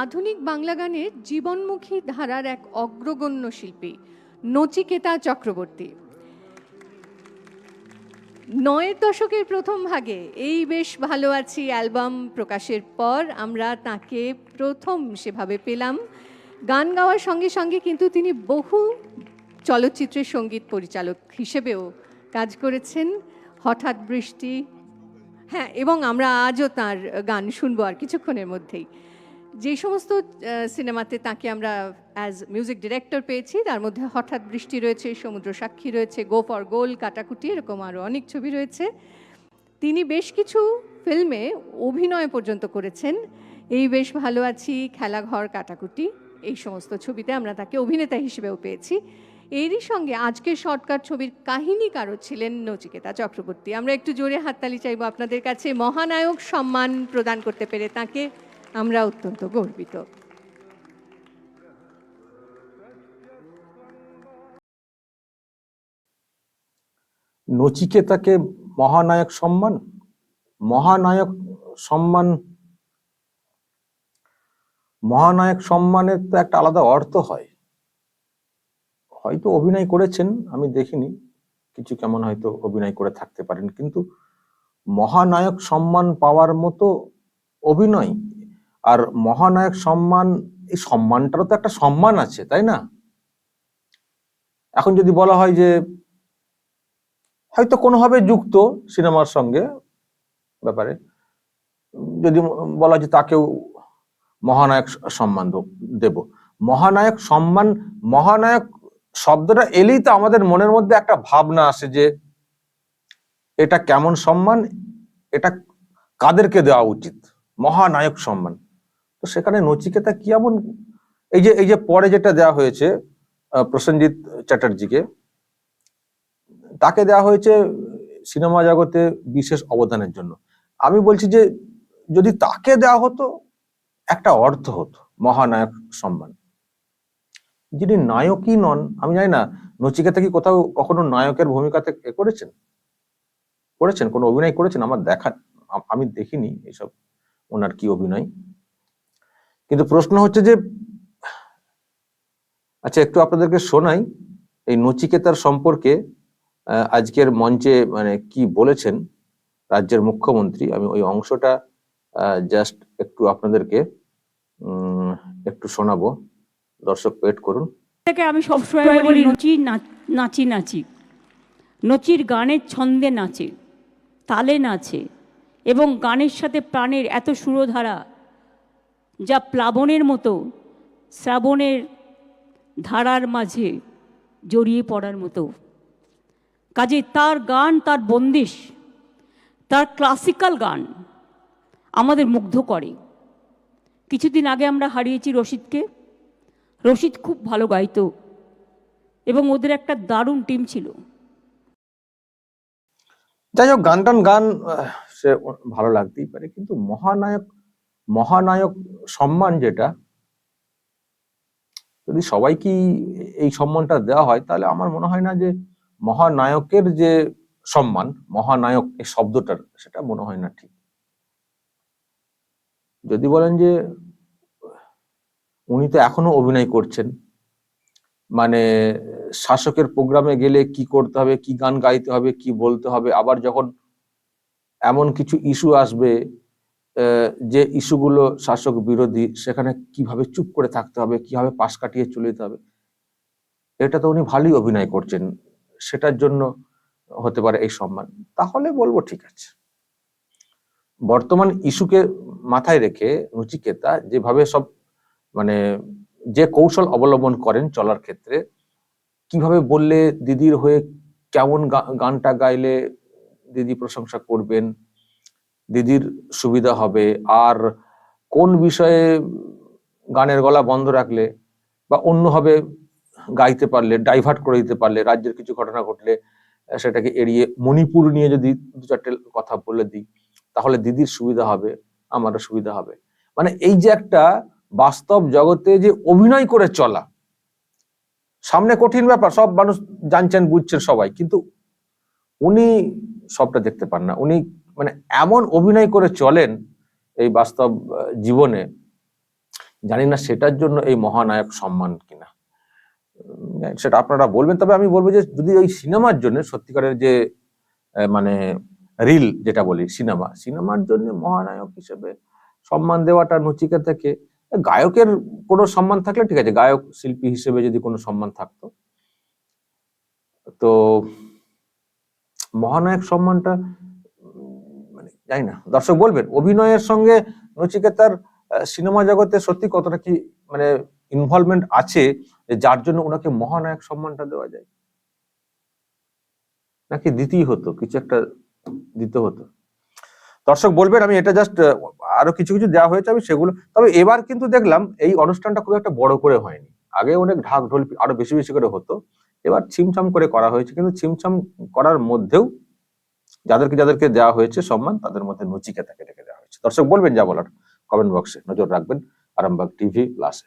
আধুনিক বাংলা গানের জীবনমুখী ধারার এক অগ্রগণ্য শিল্পী নচিকেতা চক্রবর্তী। ৯-এর দশকের প্রথম ভাগে এই বেশ ভালো আছি অ্যালবাম প্রকাশের পর আমরা তাকে প্রথম সেভাবে পেলাম। গান গাওয়ার সঙ্গে সঙ্গে কিন্তু তিনি বহু চলচ্চিত্রের সঙ্গীত পরিচালক হিসেবেও কাজ করেছেন। হঠাৎ বৃষ্টি, হ্যাঁ, এবং আমরা আজও তার গান শুনবো আর কিছুক্ষণের মধ্যেই। যে সমস্ত সিনেমাতে তাকে আমরা অ্যাজ মিউজিক ডিরেক্টর পেয়েছি তার মধ্যে হঠাৎ বৃষ্টি রয়েছে, সমুদ্র সাক্ষী রয়েছে, গো ফর গোল, কাটাকুটি, এরকম আরও অনেক ছবি রয়েছে। তিনি বেশ কিছু ফিল্মে অভিনয় পর্যন্ত করেছেন। এই বেশ ভালো আছি, খেলাঘর, কাটাকুটি, এই সমস্ত ছবিতে আমরা তাকে অভিনেতা হিসেবেও পেয়েছি। এরই সঙ্গে আজকের শর্টকাট ছবির কাহিনীকারও ছিলেন নচিকেতা চক্রবর্তী। আমরা একটু জোরে হাততালি চাইব আপনাদের কাছে। মহানায়ক সম্মান প্রদান করতে পেরে তাকে আমরা অত্যন্ত গর্বিত। নচিকেতাকে মহানায়ক সম্মান, মহানায়ক সম্মান, মহানায়ক সম্মানের তো একটা আলাদা অর্থ হয়। হয়তো অভিনয় করেছেন, আমি দেখিনি, কিছু কেমন হয়তো অভিনয় করে থাকতে পারেন, কিন্তু মহানায়ক সম্মান পাওয়ার মতো অভিনয় আর মহানায়ক সম্মান, এই সম্মানটারও তো একটা সম্মান আছে, তাই না? এখন যদি বলা হয় যে হয়তো কোনোভাবে যুক্ত সিনেমার সঙ্গে ব্যাপারে, যদি বলা যে তাকেও মহানায়ক সম্মান দেব, মহানায়ক সম্মান, মহানায়ক শব্দটা এলেই তো আমাদের মনের মধ্যে একটা ভাবনা আসে যে এটা কেমন সম্মান, এটা কাদেরকে দেওয়া উচিত, মহানায়ক সম্মান। তো সেখানে নচিকেতা কি এমন, এই যে পরে যেটা দেওয়া হয়েছে প্রসেনজিৎ চ্যাটার্জিকে, তাকে দেওয়া হয়েছে সিনেমা জগতে বিশেষ অবদানের জন্য। আমি বলছি যে যদি তাকে দেওয়া হতো একটা অর্থ হতো মহানায়ক সম্মান। যিনি নায়কই নন, আমি জানি না নচিকেতা কি কোথাও কখনো নায়কের ভূমিকাতে করেছেন, কোনো অভিনয় করেছেন? আমার দেখা, আমি দেখিনি এসব ওনার কি অভিনয়। কিন্তু প্রশ্ন হচ্ছে যে, আচ্ছা একটু আপনাদেরকে শোনাই এই নচিকেতার সম্পর্কে আজকের মঞ্চে মানে কি বলেছেন রাজ্যের মুখ্যমন্ত্রী। আমি ওই অংশটা জাস্ট একটু আপনাদেরকে একটু শোনাবো, দর্শক ওয়েট করুন। আমি সবসময় বলি নাচি নাচি, নচির গানের ছন্দে নাচে, তালে নাচে, এবং গানের সাথে প্রাণের এত সুরধারা যা প্লাবনের মতো শ্রাবণের ধারার মাঝে জড়িয়ে পড়ার মতো। কাজে তার গান, তার বন্দিশ, তার ক্লাসিক্যাল গান আমাদের মুগ্ধ করে। কিছুদিন আগে আমরা হারিয়েছি রশিদকে। রশিদ খুব ভালো গাইতো এবং ওদের একটা দারুণ টিম ছিল। যাই হোক, গান সে ভালো লাগতেই পারে, কিন্তু মহানায়ক সম্মান যেটা, যদি সবাইকে এই সম্মানটা দেওয়া হয় তাহলে আমার মনে হয় না যে মহানায়কের যে সম্মান, মহানায়ক এই শব্দটার, সেটা মনে হয় না ঠিক। যদি বলেন যে উনি তো এখনো অভিনয় করছেন, মানে শাসকের প্রোগ্রামে গেলে কি করতে হবে, কি গান গাইতে হবে, কি বলতে হবে, আবার যখন এমন কিছু ইস্যু আসবে যে ইস্যুগুলো শাসক বিরোধী, সেখানে কিভাবে চুপ করে থাকতে হবে, কিভাবে পাশ কাটিয়ে চলে যেতে হবে, এটা তো উনি ভালোই অভিনয় করছেন, সেটার জন্য হতে পারে এই সম্মান। তাহলে বলবো ঠিক আছে। বর্তমান ইস্যুকে মাথায় রেখে নচিকেতা যেভাবে সব মানে যে কৌশল অবলম্বন করেন চলার ক্ষেত্রে, কিভাবে বললে দিদির হয়ে কেমন গানটা গাইলে দিদি প্রশংসা করবেন, দিদির সুবিধা হবে, আর কোন বিষয়ে গানের গলা বন্ধ রাখলে বা অন্যভাবে গাইতে পারলে, ডাইভার্ট করে দিতে পারলে, রাজ্যের কিছু ঘটনা ঘটলে সেটাকে এড়িয়ে মণিপুর নিয়ে যদি দু চারটে কথা বলে দিই তাহলে দিদির সুবিধা হবে, আমারও সুবিধা হবে। মানে এই যে একটা বাস্তব জগতে যে অভিনয় করে চলা, সামনে কঠিন ব্যাপার, সব মানুষ জানছেন বুঝছেন সবাই, কিন্তু উনি সবটা দেখতে পান না। উনি মানে এমন অভিনয় করে চলেন এই বাস্তব জীবনে জানি না সেটার জন্য এই মহানায়ক সম্মান কিনা, সেটা আপনারা বলবেন। তবে আমি বলবো যে যদি ওই সিনেমার জন্য সত্যিকারের যে মানে রিল যেটা বলি সিনেমার জন্য মহানায়ক হিসেবে সম্মান দেওয়াটা নচিকেতাকে, গায়কের কোনো সম্মান থাকলে ঠিক আছে, গায়ক শিল্পী হিসেবে যদি কোনো সম্মান থাকতো, তো মহানায়ক সম্মানটা মানে জানি না, দর্শক বলবেন অভিনয়ের সঙ্গে নচিকেতার সিনেমা জগতে সত্যি কতটা কি মানে ইনভলভমেন্ট আছে যে যার জন্য ওনাকে মহানায়ক সম্মানটা দেওয়া যায়, নাকি দিতেই হতো, কিছু একটা দিতে হতো। দর্শক বলবেন, আমি এটা জাস্ট আরো কিছু কিছু দেওয়া হয়েছে আমি সেগুলো। তবে এবার কিন্তু দেখলাম এই অনুষ্ঠানটা খুব একটা বড় করে হয়নি, আগে অনেক ঢাক ঢোল আরো বেশি বেশি করে হতো, এবার ছিমছাম করে করা হয়েছে। কিন্তু ছিমছাম করার মধ্যেও যাদেরকে যাদেরকে দেওয়া হয়েছে সম্মান, তাদের মধ্যে নচিকেতাকে ডেকে দেওয়া হয়েছে। দর্শক বলবেন যা বলার কমেন্ট বক্সে, নজর রাখবেন আরামবাগ টিভি প্লাসে।